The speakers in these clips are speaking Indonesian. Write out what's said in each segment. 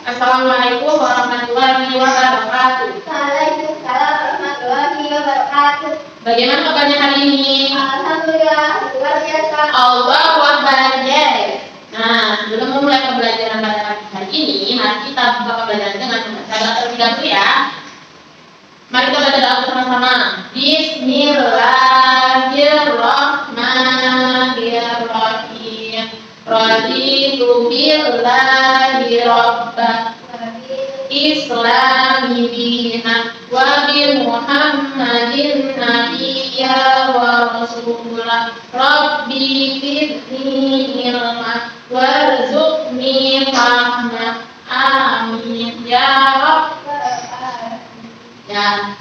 Assalamualaikum warahmatullahi wabarakatuh. Waalaikumsalam warahmatullahi wabarakatuh. Bagaimana kabarnya hari ini? Alhamdulillah, luar biasa. Allahu Akbar. Nah, sebelum memulai pembelajaran pada pagi hari ini, mari kita buka pembelajaran dengan membaca doa terlebih dahulu ya. Mari kita baca doa bersama-sama. Bismillahirrahmanirrahim. Raditu billahi rabbah, Islami dinan, wa bi Muhammadin nabiyya wa rasulah. Rabbi fidni ilma warzuqni fahma. Amin ya Rabb. Ya,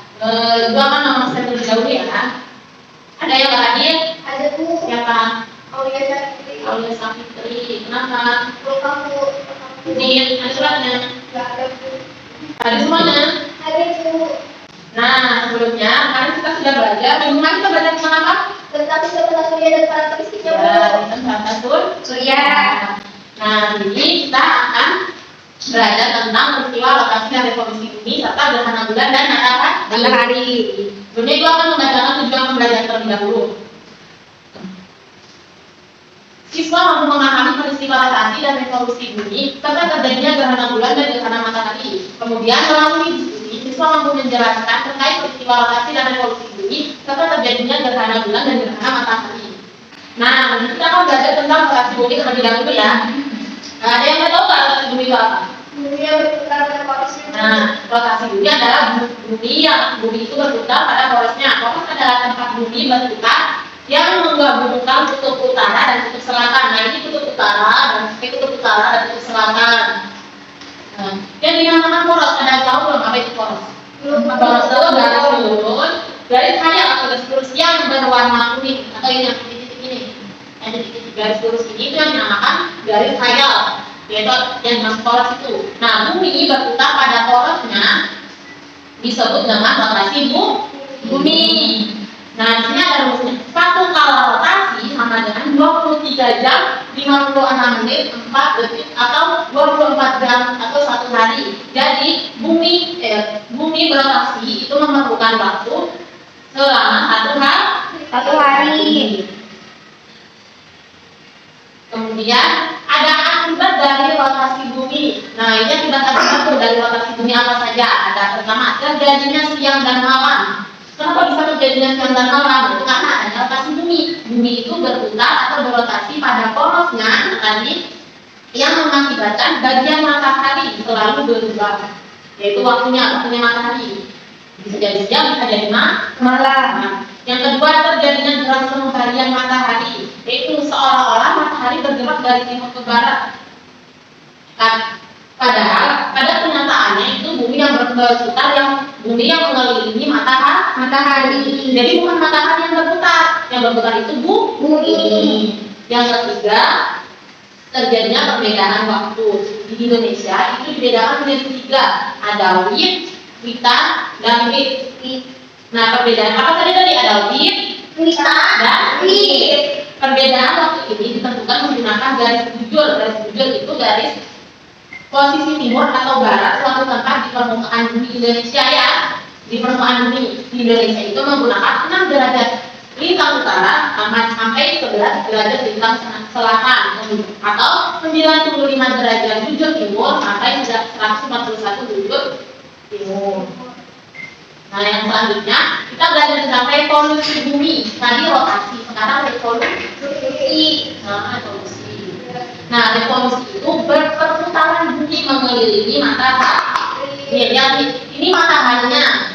doakan nama saya terlebih dahulu ya. Ada yang nggak hadir? Ada Bu. Siapa? Aulia Syafitri. Aulia Syafitri. Kenapa? Kamu. Di ada suratnya. Nggak ada Bu. Ada semuanya. Ada Bu. Nah, sebelumnya kemarin kita sudah belajar. Minggu kemarin kita belajar tentang apa? Tentang Sifat Surya dan karakteristiknya Bu. Ya, tentang surya. Nah, jadi kita akan belajar tentang peristiwa lokasi dan revolusi bumi serta gerhana bulan dan matahari. Sebelumnya itu akan membacakan tujuan pembelajaran terlebih dahulu. Siswa mampu memahami peristiwa rotasi dan revolusi bumi serta terjadinya gerhana bulan dan gerhana matahari. Kemudian melalui diskusi, siswa mampu menjelaskan terkait peristiwa rotasi dan revolusi bumi serta terjadinya gerhana bulan dan gerhana matahari. Nah, kita akan belajar tentang rotasi bumi terlebih dahulu ya. Nah, ada yang tahu nggak rotasi bumi itu apa? Bumi yang berputar pada porosnya. Nah, rotasi bumi adalah bumi itu berputar pada porosnya. Poros adalah tempat bumi berputar yang menggabungkan kutub utara dan kutub selatan. Nah, ini kutub utara dan kutub selatan. Nah, yang dinamakan poros ada tahu belum apa itu poros? Poros itu garis lurus, garis hayal atau garis lurus yang berwarna kuning atau ini yang titik-titik ini. Yang titik-titik garis lurus ini itu yang dinamakan garis hayal, yaitu yang masuk poros itu. Nah, bumi berputar pada porosnya disebut dengan rotasi bumi. Nah, di sini ada rumusnya. Satu kala rotasi sama dengan 23 jam, 56 menit, 4 detik atau 24 jam atau 1 hari. Jadi, bumi berotasi itu memerlukan waktu selama satu hari. Kemudian ada akibat dari rotasi bumi. Nah, ini akibat dari rotasi bumi apa saja? Ada pertama, terjadinya siang dan malam. Kenapa bisa terjadinya siang dan malam? Itu karena ada rotasi bumi. Bumi itu berputar atau berotasi pada porosnya tadi yang mengakibatkan bagian matahari selalu berubah, yaitu waktunya matahari. Bisa jadi siang, bisa jadi malam. Nah, yang kedua, terjadinya gerak semu harian matahari, yaitu seolah-olah matahari bergerak dari timur ke barat. Padahal pada kenyataannya itu bumi yang berputar, bumi yang mengelilingi matahari. Jadi bukan matahari yang berputar itu bumi. Yang ketiga, terjadinya perbedaan waktu. Di Indonesia itu dibedakan menjadi 3, ada wita, dan wit. Nah, perbedaan apa tadi? Ada wita, dan wit. Perbedaan waktu ini ditentukan menggunakan garis bujur. Garis bujur itu garis posisi timur atau barat suatu tempat di permukaan bumi Indonesia ya. Di permukaan bumi di Indonesia itu menggunakan 6 derajat lintang utara sampai 11 derajat lintang selatan atau 95 derajat bujur timur sampai 141 bujur timur. Nah, yang selanjutnya kita belajar tentang revolusi bumi. Tadi rotasi, sekarang revolusi. Nah, revolusi itu berperputaran bumi mengelilingi matahari. Ini mataharinya.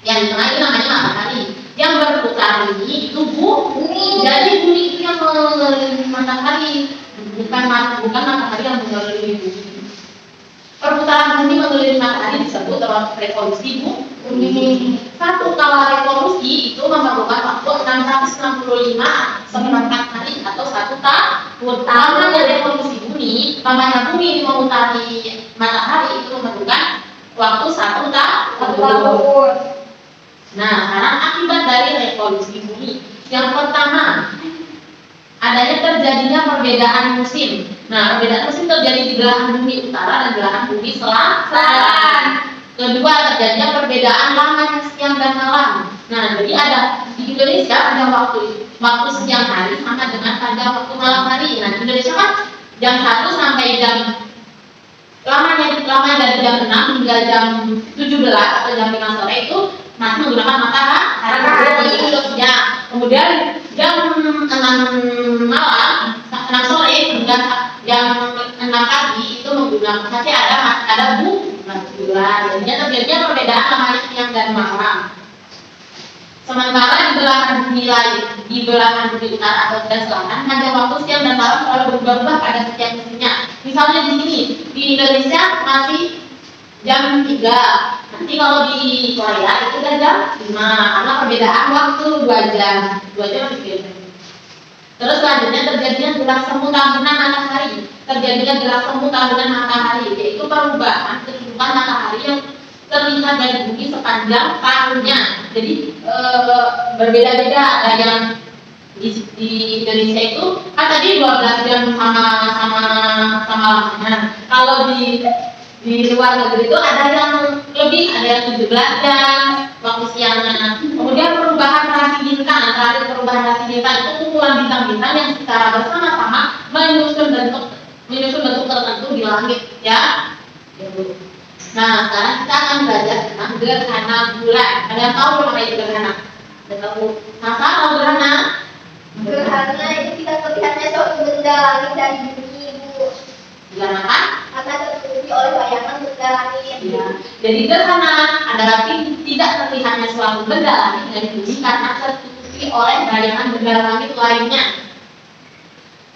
Yang di tengah ini namanya matahari. Yang berputar ini itu bumi. Jadi bumi itu yang mengelilingi matahari, bukan matahari yang mengelilingi bumi. Perputaran bumi mengelilingi matahari disebut revolusi bumi. Satu kala revolusi itu memerlukan waktu 665 hari atau 1 tahun. Lamanya revolusi bumi, memutari matahari itu memerlukan waktu 1 tahun. Nah, sekarang akibat dari revolusi bumi. Yang pertama, adanya terjadinya perbedaan musim. Nah, perbedaan musim terjadi di belahan bumi utara dan belahan bumi selatan. Kedua, terjadinya perbedaan lamanya siang dan malam. Nah, jadi ada di Indonesia ada waktu siang hari sama dengan pada waktu malam hari. Nah, di Indonesia kan jam 1 sampai jam lamanya dari jam 6 hingga jam 17 atau jam 5 sore itu masih menggunakan matahari. Ya. Kemudian jam 6 malam, 6 sore hingga jam 6 pagi itu menggunakan masih ada bulan. Jadinya terjadinya perbedaan lamanya siang dan malam. Sementara di belahan bumi utara atau dan selatan, hanya waktu siang dan malam selalu berubah-ubah pada setiap musimnya. Misalnya di sini, di Indonesia masih jam 3. Nanti kalau di Korea itu udah jam 5 karena perbedaan waktu 2 jam. 2 jam masih beda. Terus selanjutnya terjadinya gerak semu tahunan matahari. Terjadinya gerak semu tahunan matahari, yaitu perubahan kehidupan matahari yang terlihat dari bumi sepanjang tahunnya. Jadi berbeda-beda. Ada yang di Indonesia itu kan tadi 12 jam sama lamanya. Kalau di luar negeri itu ada yang lebih, ada yang 17 jam waktu siangnya. Kemudian perubahan rasi bintang, terakhir perubahan rasi bintang itu kumpulan bintang-bintang yang secara bersama-sama menyusun bentuk tertentu di langit, ya. Nah, sekarang kita akan belajar tentang gerhana bulan. Ada yang tahu belum apa itu gerhana? Ada tahu? Masa tahu gerhana? Gerhana itu kita melihatnya suatu benda langit dari bumi, Bu. Bulan apa? Karena tertutupi oleh bayangan benda langit. Ya. Jadi gerhana adalah tidak terlihatnya suatu benda langit dari bumi karena tertutupi oleh bayangan benda langit lainnya.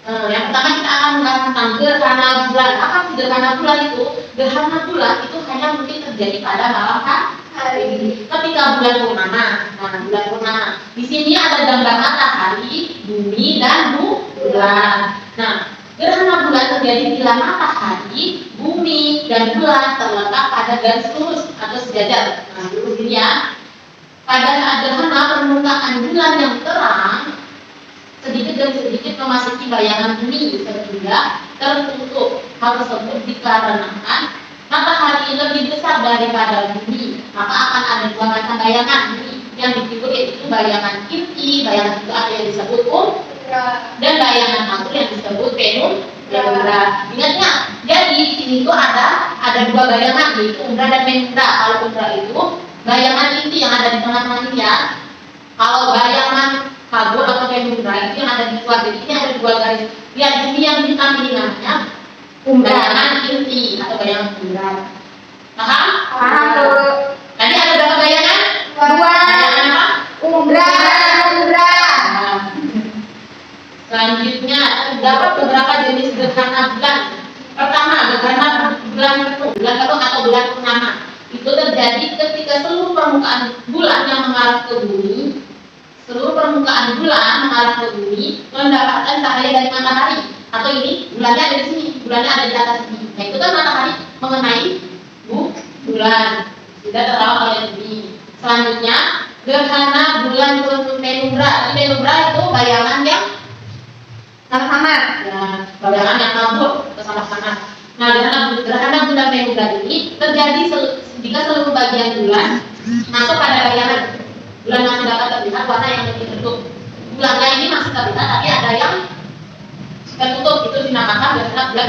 Yang pertama kita akan membahas tentang gerhana bulan. Apa sih gerhana bulan itu? Gerhana bulan itu hanya mungkin terjadi pada malam hari ketika bulan purnama. Nah, bulan purnama. Di sini ada gambar matahari, bumi, dan bulan. Nah, gerhana bulan terjadi bila matahari, bumi, dan bulan terletak pada garis lurus atau sejajar. Nah, dulu ini ya. Pada saat gerhana, permukaan bulan yang terang sedikit demi sedikit memasuki bayangan bumi sehingga tertutup. Hal tersebut dikarenakan matahari lebih besar daripada bumi, maka akan ada dua macam bayangan bumi yang disebut yaitu bayangan inti, bayangan itu ada yang disebut dan bayangan makro yang disebut penumbra. Ingat, jadi di sini itu ada dua bayangan yaitu umbra dan penumbra. Kalau umbra itu bayangan inti yang ada di tengah-tengah ini ya. Kalau bayangan kabut atau penumbra itu yang ada di luar, jadi ini ada dua garis. Lihat di sini yang hitam ini namanya bayangan inti atau bayangan umbra. Paham? Paham, Bu. Tadi ada berapa bayangan? Dua. Bayangan apa? Umbra. Nah, selanjutnya terdapat beberapa jenis gerhana bulan. Pertama, gerhana bulan penuh atau bulan purnama. Itu terjadi ketika seluruh permukaan bulan yang mengarah ke bumi, mendapatkan cahaya dari matahari. Atau ini bulannya ada di sini, bulannya ada di atas ini. Nah, itu kan matahari mengenai bulan, tidak terlalu oleh bumi. Selanjutnya, gerhana bulan penumbra. Penumbra itu bayangan yang Sama-sama. ya, bayangan yang kabur bersama-sama. Nah, gerhana bulan penumbra ini terjadi jika seluruh bagian bulan masuk pada bayangan. Bulan masih dapat terlihat warna yang lebih tertutup. Bulannya ini masih terlihat, tapi ada yang tertutup. Itu dinamakan gerhana bulan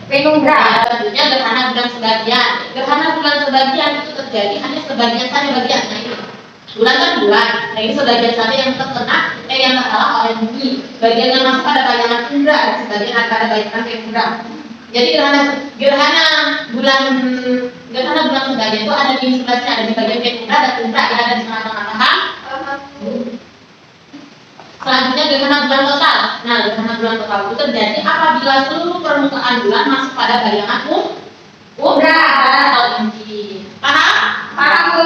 penumbra. Selanjutnya gerhana bulan sebagian. Gerhana bulan sebagian itu terjadi hanya sebagian saja bagian. Nah, ini bulan kan bulan. Nah, ini sebagian saja yang yang terhalang oleh bumi. Bagian yang masuk pada bayangan umbra dan sebagian ada bayangan penumbra. Jadi gerhana bulan sebagian itu ada di sebelahnya, ada di bagian penumbra dan umbra yang ada di tengah-tengah. Paham? Selanjutnya gerhana bulan total. Nah, gerhana bulan total itu terjadi apabila seluruh permukaan bulan masuk pada bayangan umbra atau inti. Paham? Paham, Bu.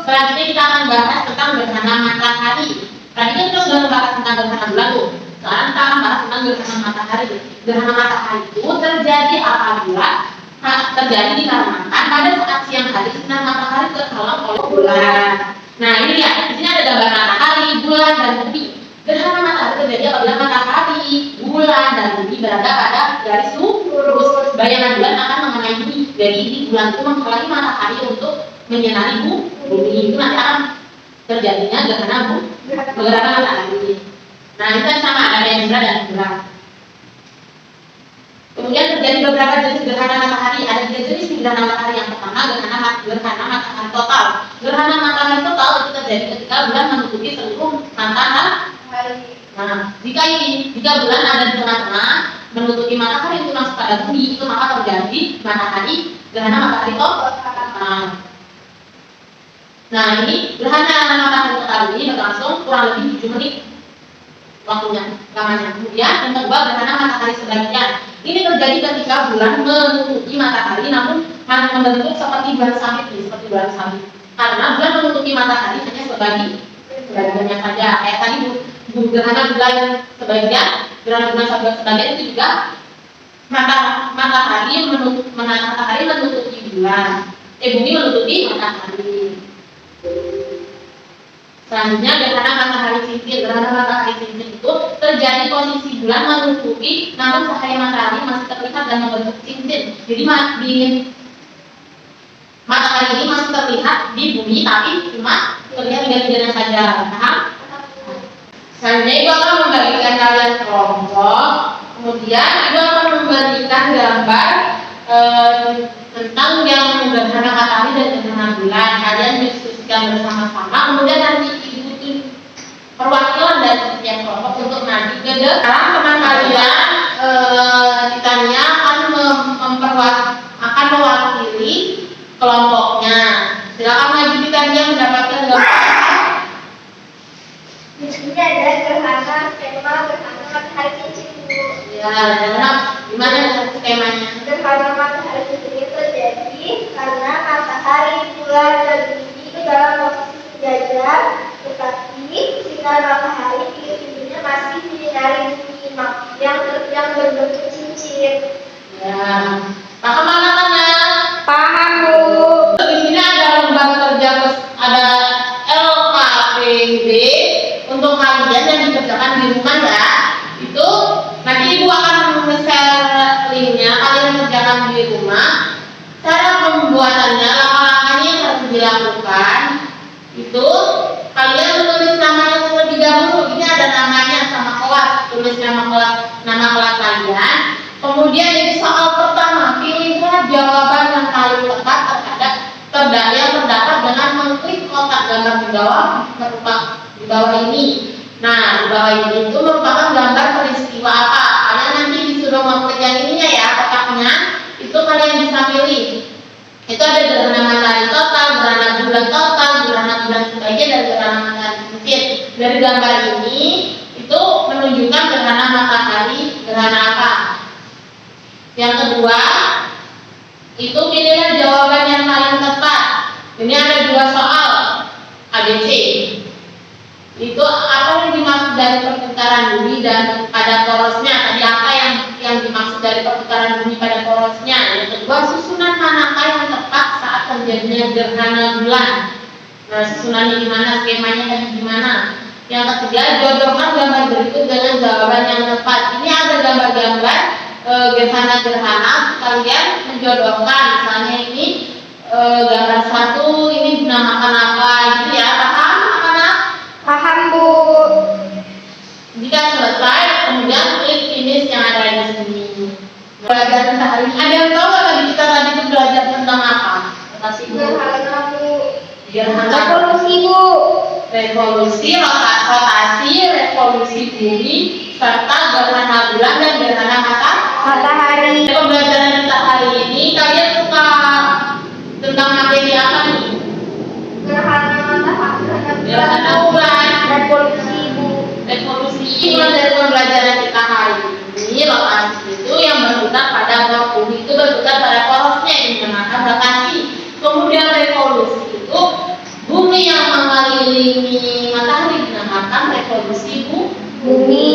Selanjutnya kita akan bahas tentang gerhana matahari. Tadi kan kita sudah membahas tentang gerhana bulan tuh. Sekarang kita akan bahas tentang gerhana matahari. Gerhana matahari itu terjadi apabila dikarenakan pada saat siang hari sinar matahari terhalang oleh bulan. Nah, ini lihat, di sini ada gambar matahari, bulan, dan bumi. Gerhana matahari terjadi apabila matahari bulan dan bumi berada pada garis lurus. Bayangan bulan akan mengenai bumi. Jadi ini bulan itu menghalangi matahari untuk menyinari bumi. Itu nanti akan terjadinya gerhana matahari. Nah, ini kan sama ada yang bulan dan bulan. Kemudian terjadi beberapa jenis gerhana matahari. Ada 3 jenis gerhana matahari. Yang pertama gerhana matahari total. Gerhana matahari total itu terjadi ketika bulan menutupi seluruh matahari. Nah, jika bulan ada di tengah-tengah menutupi matahari itu masuk pada bumi, itu maka terjadi gerhana matahari total. Nah, ini gerhana matahari total ini berlangsung kurang lebih 7 menit waktunya, lamanya. Kemudian yang kedua gerhana matahari sebagian. Ini terjadi ketika bulan menutupi matahari namun membentuk seperti bulan sabit Karena bulan menutupi matahari hanya sebagiannya saja. Kayak tadi gerhana bulan sebagian, gerhana bulan sebagian itu juga matahari menutupi bulan. Bumi menutupi matahari. Selanjutnya gerhana matahari cincin. Gerhana matahari cincin itu terjadi posisi bulan menutupi, namun cahaya matahari masih terlihat dan membentuk cincin. Jadi matahari ini masih terlihat di bumi, tapi cuma terlihat garis-garisnya saja. Paham? Selanjutnya ibu akan membagikan kalian kelompok. Kemudian ibu akan memberikan gambar tentang yang gerhana matahari dan gerhana bulan. Kalian diskusikan bersama-sama. Kemudian nanti ibu perwakilan dari setiap kelompok untuk nanti ke depan teman kalian ditanya akan mewakili kelompoknya. Silakan maju ditanya mendapatkan gambar. Di sini ada gerhana matahari cincin. Ya, gimana skemanya? Gerhana matahari cincin itu terjadi karena matahari, bulan, dan bumi itu dalam posisi sejajar, tetapi sinar matahari di ujungnya masih menyinari bumi yang berbentuk cincin. Ya, paham anak-anak? Paham, Bu. Di sini ada lembar kerja, ada LKPB untuk kalian yang dikerjakan di rumah ya. Itu nanti ibu akan share linknya, kalian kerjakan di rumah. Cara pembuatannya, langkah-langkahnya yang harus dilakukan itu kalian menulis namanya terlebih dahulu. Ini ada namanya sama kelas, tulis nama kelas kalian. Kemudian ini soal pertama, pilihlah jawaban yang paling tepat yang terdapat dengan mengklik kotak gambar di bawah ini. Nah, di bawah ini itu merupakan gambar peristiwa apa? Kalian nanti disuruh mengklik yang ininya ya, kotaknya. Itu kalian bisa pilih. Itu ada gerhana matahari total, gerhana bulan total, gerhana bulan sebagian, dan gerhana matahari cincin. Dari gambar ini itu menunjukkan gerhana matahari, gerhana apa? Yang kedua, itu pilihlah jawaban yang paling tepat. Ini ada 2 soal ABC. Itu apa yang dimaksud dari perputaran bumi dan pada porosnya? Tadi apa yang dimaksud dari perputaran bumi pada porosnya? Yang kedua, susunan manakah yang tepat saat terjadinya gerhana bulan? Nah, susunannya gimana? Skemanya tadi gimana? Yang ketiga, jodohkan gambar berikut dengan jawaban yang tepat. Ini ada gambar-gambar gerhana-gerhana, kalian menjodohkan. Misalnya ini gambar 1 ini dinamakan apa gitu ya, paham anak-anak? Paham, Bu. Jika selesai, kemudian klik finish yang ada di sini. Pelajaran hari ini, ada yang tahu nggak kita tadi itu belajar tentang apa? Kasih Bu. Gerhana Revolusi, Bu. Revolusi, rotasi, revolusi bumi, serta gerhana bulan dan gerhana matahari. Pembelajaran kita hari ini, kalian suka tentang materi apa nih? Gerhana matahari, Gerhana bulan, revolusi, Bu. revolusi. Dari pembelajaran kita hari ini, rotasi itu yang berputar pada bumi itu berputar pada porosnya yang dinamakan rotasi. Kemudian revolusi itu bumi yang mengelilingi matahari dinamakan revolusi bumi.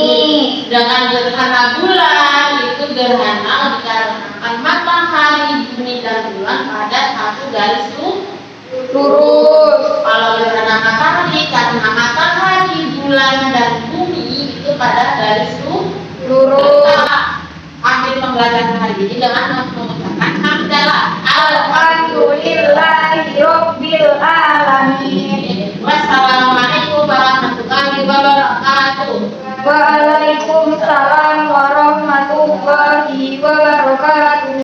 Sedangkan gerhana bulan itu gerhana dikarenakan matahari, bumi dan bulan pada satu garis lurus. Kalau gerhana matahari karena matahari, bulan dan bumi itu pada garis lurus. pelajaran hari ini dengan mengucapkan hamdalah. Alhamdulillahirabbil alamin. Wassalamualaikum warahmatullahi wabarakatuh. Waalaikumsalam warahmatullahi wabarakatuh.